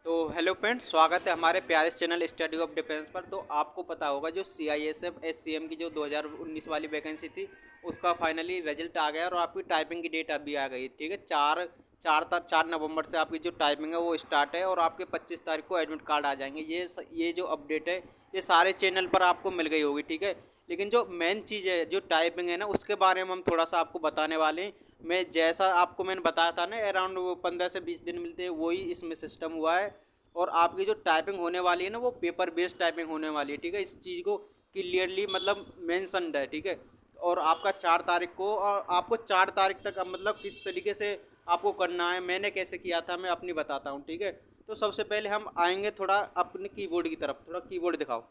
तो hello friends, स्वागत है हमारे प्यारे चैनल स्टडी ऑफ डिफेंस पर। तो आपको पता होगा जो CISF SCM की जो 2019 वाली वैकेंसी थी उसका फाइनली रिजल्ट आ गया और आपकी टाइपिंग की डेट अभी आ गई। ठीक है, 4 नवंबर से आपकी जो टाइपिंग है वो स्टार्ट है और आपके 25 तारीख को एडमिट कार्ड आ जाएंगे। ये जो अपडेट है ये सारे चैनल पर आपको मिल गई होगी। ठीक है, लेकिन जो मेन चीज़ है जो टाइपिंग है ना उसके बारे में हम थोड़ा सा आपको बताने वाले हैं। मैं जैसा आपको मैंने बताया था ना, अराउंड 15 से 20 दिन मिलते हैं, वही इसमें सिस्टम हुआ है। और आपकी जो टाइपिंग होने वाली है ना वो पेपर बेस्ड टाइपिंग होने वाली है। ठीक है, इस चीज़ को क्लियरली मतलब मेंशनड है। ठीक है, और आपका 4 तारीख को, और आपको 4 तारीख तक अब मतलब किस तरीके से आपको करना है, मैंने कैसे किया था मैं अपनी बताता हूँ। ठीक है, तो सबसे पहले हम आएंगे थोड़ा अपने कीबोर्ड की तरफ। थोड़ा कीबोर्ड दिखाओ।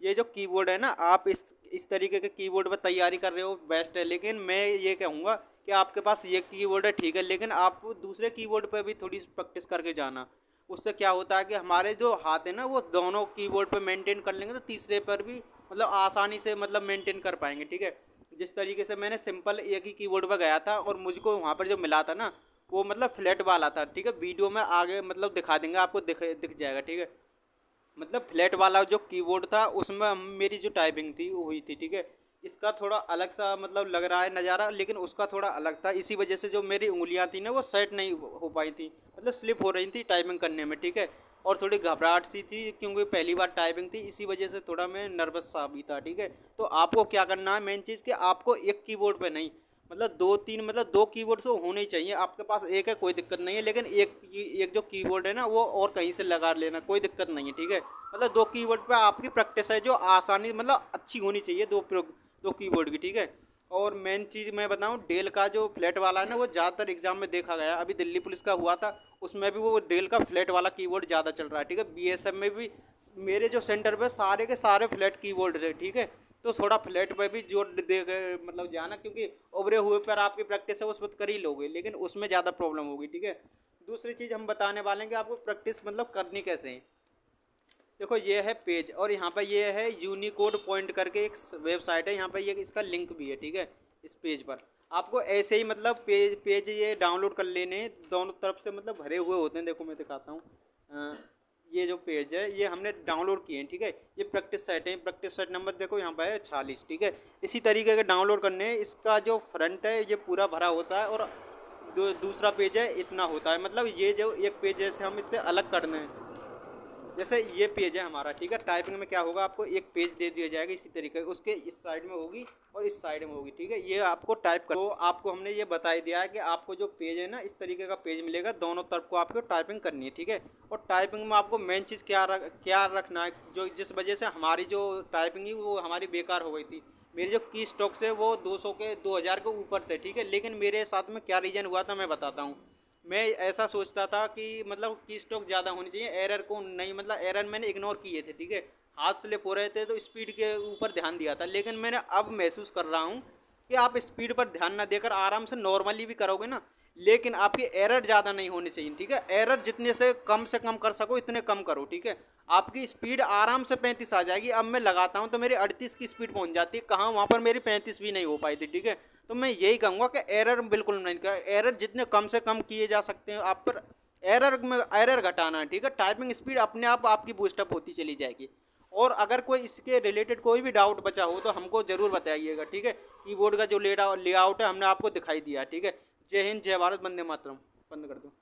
ये जो कीबोर्ड है ना, आप इस तरीके के कीबोर्ड पर तैयारी कर रहे हो बेस्ट है, लेकिन मैं ये कहूँगा कि आपके पास ये कीबोर्ड है ठीक है, लेकिन आप दूसरे कीबोर्ड पर भी थोड़ी प्रैक्टिस करके जाना। उससे क्या होता है कि हमारे जो हाथ है ना वो दोनों कीबोर्ड पे मेंटेन कर लेंगे तो तीसरे पर भी मतलब आसानी से मतलब मेंटेन कर पाएंगे। ठीक है, जिस तरीके से मैंने सिंपल एक ही कीबोर्ड पर गया था और मुझको वहाँ पर जो मिला था ना वो मतलब फ्लैट वाला था। ठीक है, वीडियो में आगे मतलब दिखा देंगे आपको, दिख जाएगा। ठीक है, मतलब फ्लैट वाला जो कीबोर्ड था उसमें मेरी जो टाइपिंग थी वो हुई थी। ठीक है, इसका थोड़ा अलग सा मतलब लग रहा है नज़ारा, लेकिन उसका थोड़ा अलग था। इसी वजह से जो मेरी उंगलियां थी ना वो सेट नहीं हो पाई थी, मतलब स्लिप हो रही थी टाइपिंग करने में। ठीक है, और थोड़ी घबराहट सी थी क्योंकि पहली बार टाइपिंग थी, इसी वजह से थोड़ा मैं नर्वस सा भी था। ठीक है, तो आपको क्या करना है, मेन चीज़ कि आपको एक कीबोर्ड पे नहीं, मतलब दो तीन, मतलब दो कीबोर्ड तो होने ही चाहिए। आपके पास एक है कोई दिक्कत नहीं है, लेकिन एक जो कीबोर्ड है ना वो और कहीं से लगा लेना, कोई दिक्कत नहीं है। ठीक है, मतलब दो कीबोर्ड पे आपकी प्रैक्टिस है जो आसानी मतलब अच्छी होनी चाहिए दो कीबोर्ड की। ठीक है, और मेन चीज़ मैं बताऊं, डेल का जो फ्लैट वाला है ना वो ज़्यादातर एग्जाम में देखा गया। अभी दिल्ली पुलिस का हुआ था उसमें भी वो डेल का फ्लैट वाला कीबोर्ड ज़्यादा चल रहा है। ठीक है, BSF में भी मेरे जो सेंटर पे सारे के सारे फ्लैट कीबोर्ड थे। ठीक है, तो थोड़ा फ्लैट पे भी जोर दे मतलब जाना, क्योंकि उभरे हुए पर आपकी प्रैक्टिस है उस वक्त कर ही लोगे, लेकिन उसमें ज़्यादा प्रॉब्लम होगी। ठीक है, दूसरी चीज़ हम बताने वाले हैं कि आपको प्रैक्टिस मतलब करनी कैसे है। देखो ये है पेज, और यहाँ पर ये है यूनिकोड पॉइंट करके एक वेबसाइट है, यहाँ पर ये इसका लिंक भी है। ठीक है, इस पेज पर आपको ऐसे ही मतलब पेज ये डाउनलोड कर लेने हैं, दोनों तरफ से मतलब भरे हुए होते हैं। देखो मैं दिखाता हूँ, ये जो पेज है ये हमने डाउनलोड किए हैं। ठीक है, ये प्रैक्टिस सेट है, प्रैक्टिस सेट नंबर देखो यहाँ पर है 46। ठीक है, इसी तरीके के डाउनलोड करने हैं। इसका जो फ्रंट है ये पूरा भरा होता है और दूसरा पेज है इतना होता है, मतलब ये जो एक पेज है हम इससे अलग करने हैं। जैसे ये पेज है हमारा। ठीक है, टाइपिंग में क्या होगा, आपको एक पेज दे दिया जाएगा इसी तरीके, उसके इस साइड में होगी और इस साइड में होगी। ठीक है, ये आपको टाइप कर, तो आपको हमने ये बता ही दिया है कि आपको जो पेज है ना इस तरीके का पेज मिलेगा, दोनों तरफ को आपको टाइपिंग करनी है। ठीक है, और टाइपिंग में आपको मेन चीज़ क्या रखना है, जो जिस वजह से हमारी जो टाइपिंग है वो हमारी बेकार हो गई थी। मेरे जो की स्टॉक्स है वो 2000 के ऊपर थे। ठीक है, लेकिन मेरे साथ में क्या रीज़न हुआ था मैं बताता हूँ। मैं ऐसा सोचता था कि मतलब की स्टॉक ज़्यादा होनी चाहिए, एरर को नहीं, मतलब एरर मैंने इग्नोर किए थे। ठीक है, हाथ स्लिप हो रहे थे तो स्पीड के ऊपर ध्यान दिया था, लेकिन मैंने अब महसूस कर रहा हूँ कि आप स्पीड पर ध्यान ना देकर आराम से नॉर्मली भी करोगे ना, लेकिन आपकी एरर ज़्यादा नहीं होनी चाहिए। ठीक है, एरर जितने से कम कर सको इतने कम करो। ठीक है, आपकी स्पीड आराम से 35 आ जाएगी। अब मैं लगाता हूँ तो मेरी 38 की स्पीड पहुँच जाती है, कहाँ वहाँ पर मेरी 35 भी नहीं हो पाई थी। ठीक है, तो मैं यही कहूँगा कि एरर बिल्कुल नहीं कर, एरर जितने कम से कम किए जा सकते हैं आप पर, एरर घटाना है। ठीक है, टाइपिंग स्पीड अपने आप आपकी बूस्टअप होती चली जाएगी। और अगर कोई इसके रिलेटेड कोई भी डाउट बचा हो तो हमको ज़रूर बताइएगा। ठीक है, कीबोर्ड का जो लेआउट है हमने आपको दिखाई दिया। ठीक है, जय हिंद, जय भारत, वंदे मातरम। बंद कर दो।